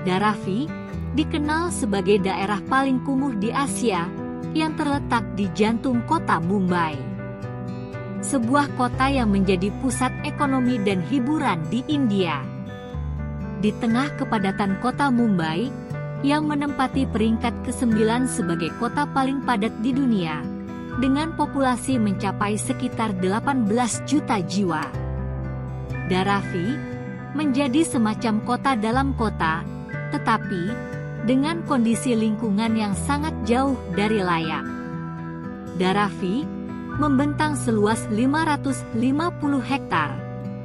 Dharavi dikenal sebagai daerah paling kumuh di Asia yang terletak di jantung kota Mumbai. Sebuah kota yang menjadi pusat ekonomi dan hiburan di India. Di tengah kepadatan kota Mumbai, yang menempati peringkat ke-9 sebagai kota paling padat di dunia, dengan populasi mencapai sekitar 18 juta jiwa. Dharavi menjadi semacam kota dalam kota, tetapi dengan kondisi lingkungan yang sangat jauh dari layak. Dharavi membentang seluas 550 hektar,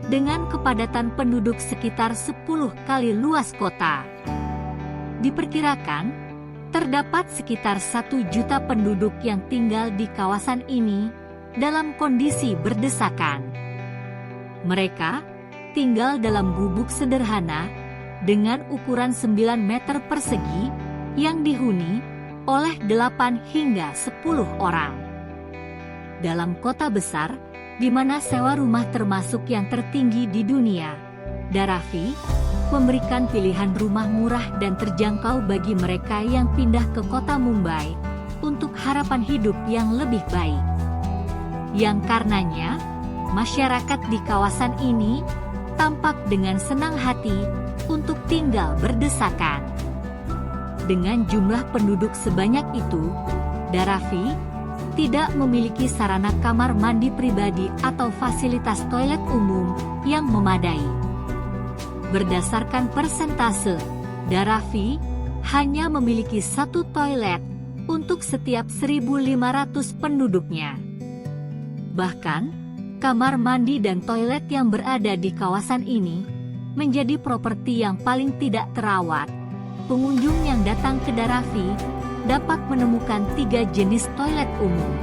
dengan kepadatan penduduk sekitar 10 kali luas kota. Diperkirakan, terdapat sekitar 1 juta penduduk yang tinggal di kawasan ini dalam kondisi berdesakan. Mereka tinggal dalam gubuk sederhana dengan ukuran 9 meter persegi yang dihuni oleh 8 hingga 10 orang. Dalam kota besar, di mana sewa rumah termasuk yang tertinggi di dunia, Dharavi memberikan pilihan rumah murah dan terjangkau bagi mereka yang pindah ke kota Mumbai untuk harapan hidup yang lebih baik. Yang karenanya, masyarakat di kawasan ini tampak dengan senang hati untuk tinggal berdesakan. Dengan jumlah penduduk sebanyak itu, Dharavi tidak memiliki sarana kamar mandi pribadi atau fasilitas toilet umum yang memadai. Berdasarkan persentase, Dharavi hanya memiliki 1 toilet untuk setiap 1.500 penduduknya. Bahkan, kamar mandi dan toilet yang berada di kawasan ini menjadi properti yang paling tidak terawat. Pengunjung yang datang ke Dharavi dapat menemukan 3 jenis toilet umum,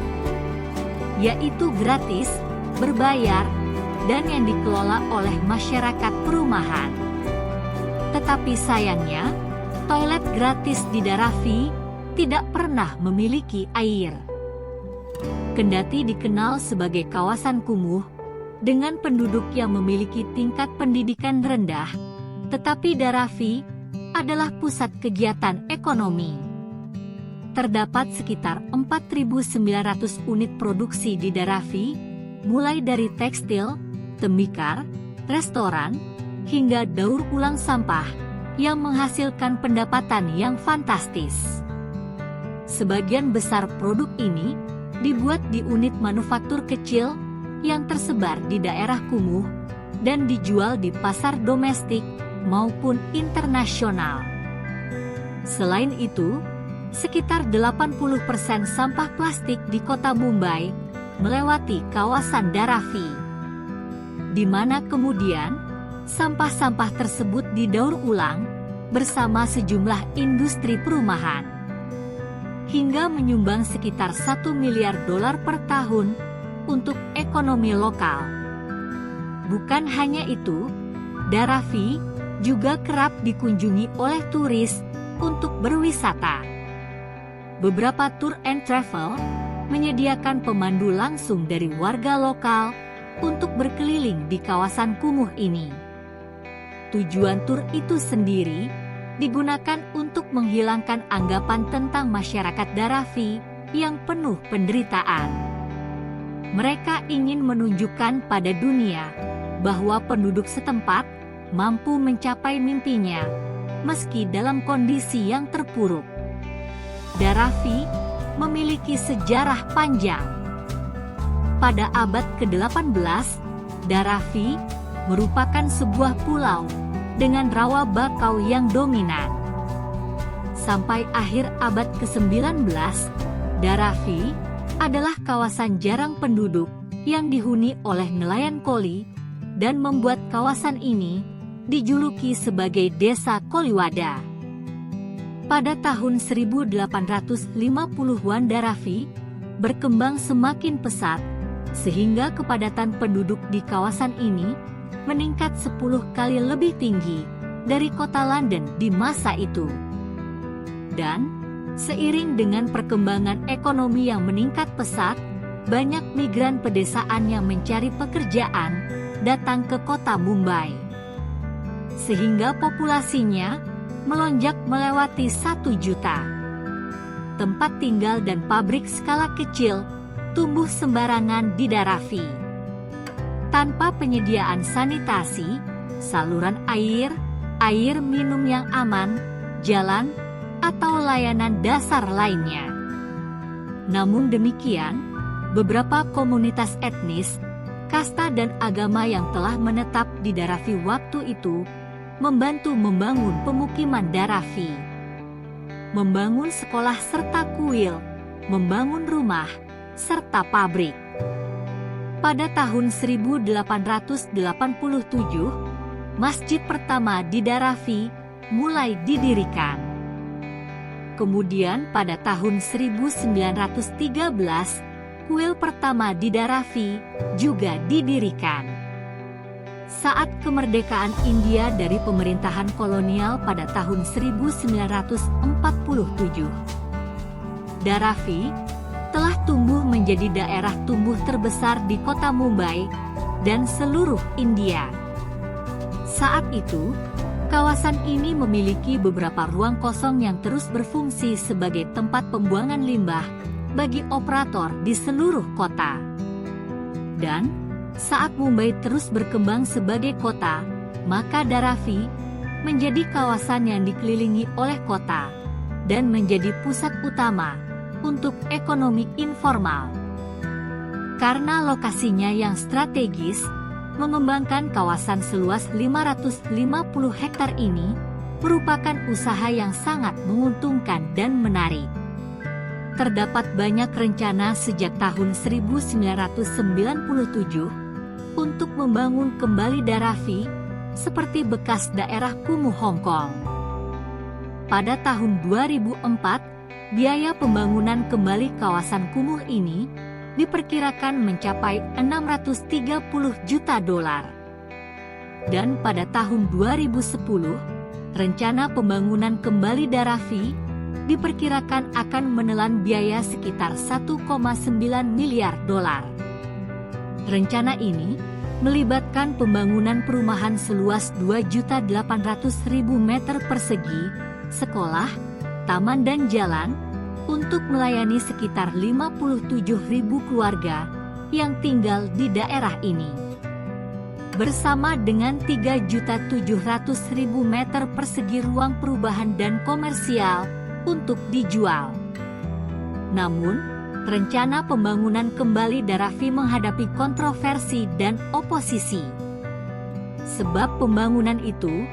yaitu gratis, berbayar, dan yang dikelola oleh masyarakat perumahan. Tetapi sayangnya, toilet gratis di Dharavi tidak pernah memiliki air. Kendati dikenal sebagai kawasan kumuh, dengan penduduk yang memiliki tingkat pendidikan rendah, tetapi Dharavi adalah pusat kegiatan ekonomi. Terdapat sekitar 4.900 unit produksi di Dharavi, mulai dari tekstil, tembikar, restoran, hingga daur ulang sampah, yang menghasilkan pendapatan yang fantastis. Sebagian besar produk ini dibuat di unit manufaktur kecil yang tersebar di daerah kumuh dan dijual di pasar domestik maupun internasional. Selain itu, sekitar 80% sampah plastik di kota Mumbai melewati kawasan Dharavi, di mana kemudian sampah-sampah tersebut didaur ulang bersama sejumlah industri perumahan, hingga menyumbang sekitar $1 miliar per tahun untuk ekonomi lokal. Bukan hanya itu, Dharavi juga kerap dikunjungi oleh turis untuk berwisata. Beberapa tour and travel menyediakan pemandu langsung dari warga lokal untuk berkeliling di kawasan kumuh ini. Tujuan tur itu sendiri digunakan untuk menghilangkan anggapan tentang masyarakat Dharavi yang penuh penderitaan. Mereka ingin menunjukkan pada dunia bahwa penduduk setempat mampu mencapai mimpinya, meski dalam kondisi yang terpuruk. Dharavi memiliki sejarah panjang. Pada abad ke-18, Dharavi merupakan sebuah pulau dengan rawa bakau yang dominan. Sampai akhir abad ke-19, Dharavi adalah kawasan jarang penduduk yang dihuni oleh nelayan koli dan membuat kawasan ini dijuluki sebagai Desa Koliwada. Pada tahun 1850-an Dharavi berkembang semakin pesat, sehingga kepadatan penduduk di kawasan ini meningkat 10 kali lebih tinggi dari kota London di masa itu. Dan, seiring dengan perkembangan ekonomi yang meningkat pesat, banyak migran pedesaan yang mencari pekerjaan datang ke kota Mumbai. Sehingga populasinya melonjak melewati 1 juta. Tempat tinggal dan pabrik skala kecil tumbuh sembarangan di Darafi. Tanpa penyediaan sanitasi, saluran air, air minum yang aman, jalan, atau layanan dasar lainnya. Namun demikian, beberapa komunitas etnis, kasta dan agama yang telah menetap di Darafi waktu itu membantu membangun pemukiman Darafi, membangun sekolah serta kuil, membangun rumah, serta pabrik. Pada tahun 1887, masjid pertama di Darafi mulai didirikan. Kemudian pada tahun 1913, kuil pertama di Darafi juga didirikan. Saat kemerdekaan India dari pemerintahan kolonial pada tahun 1947, Darafi telah tumbuh menjadi daerah tumbuh terbesar di kota Mumbai dan seluruh India. Saat itu, kawasan ini memiliki beberapa ruang kosong yang terus berfungsi sebagai tempat pembuangan limbah bagi operator di seluruh kota. Dan saat Mumbai terus berkembang sebagai kota, maka Darafi menjadi kawasan yang dikelilingi oleh kota dan menjadi pusat utama untuk ekonomi informal. Karena lokasinya yang strategis, mengembangkan kawasan seluas 550 hektar ini merupakan usaha yang sangat menguntungkan dan menarik. Terdapat banyak rencana sejak tahun 1997 untuk membangun kembali Darafi seperti bekas daerah kumuh Hong Kong. Pada tahun 2004, biaya pembangunan kembali kawasan kumuh ini diperkirakan mencapai 630 juta dolar. Dan pada tahun 2010, rencana pembangunan kembali Darafi diperkirakan akan menelan biaya sekitar 1,9 miliar dolar. Rencana ini melibatkan pembangunan perumahan seluas 2.800.000 meter persegi, sekolah, taman dan jalan, untuk melayani sekitar 57.000 keluarga yang tinggal di daerah ini. Bersama dengan 3.700.000 meter persegi ruang perubahan dan komersial untuk dijual. Namun, rencana pembangunan kembali Darafi menghadapi kontroversi dan oposisi. Sebab pembangunan itu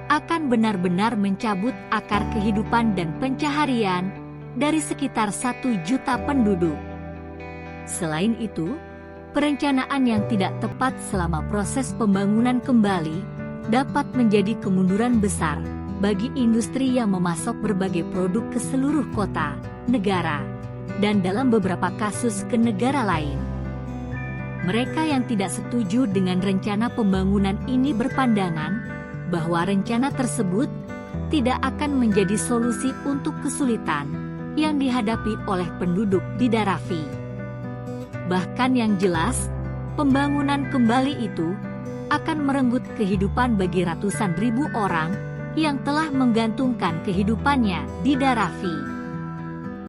akan benar-benar mencabut akar kehidupan dan pencaharian dari sekitar 1 juta penduduk. Selain itu, perencanaan yang tidak tepat selama proses pembangunan kembali dapat menjadi kemunduran besar bagi industri yang memasok berbagai produk ke seluruh kota, negara, dan dalam beberapa kasus ke negara lain. Mereka yang tidak setuju dengan rencana pembangunan ini berpandangan bahwa rencana tersebut tidak akan menjadi solusi untuk kesulitan yang dihadapi oleh penduduk di Darafi. Bahkan yang jelas, pembangunan kembali itu akan merenggut kehidupan bagi ratusan ribu orang yang telah menggantungkan kehidupannya di Darafi.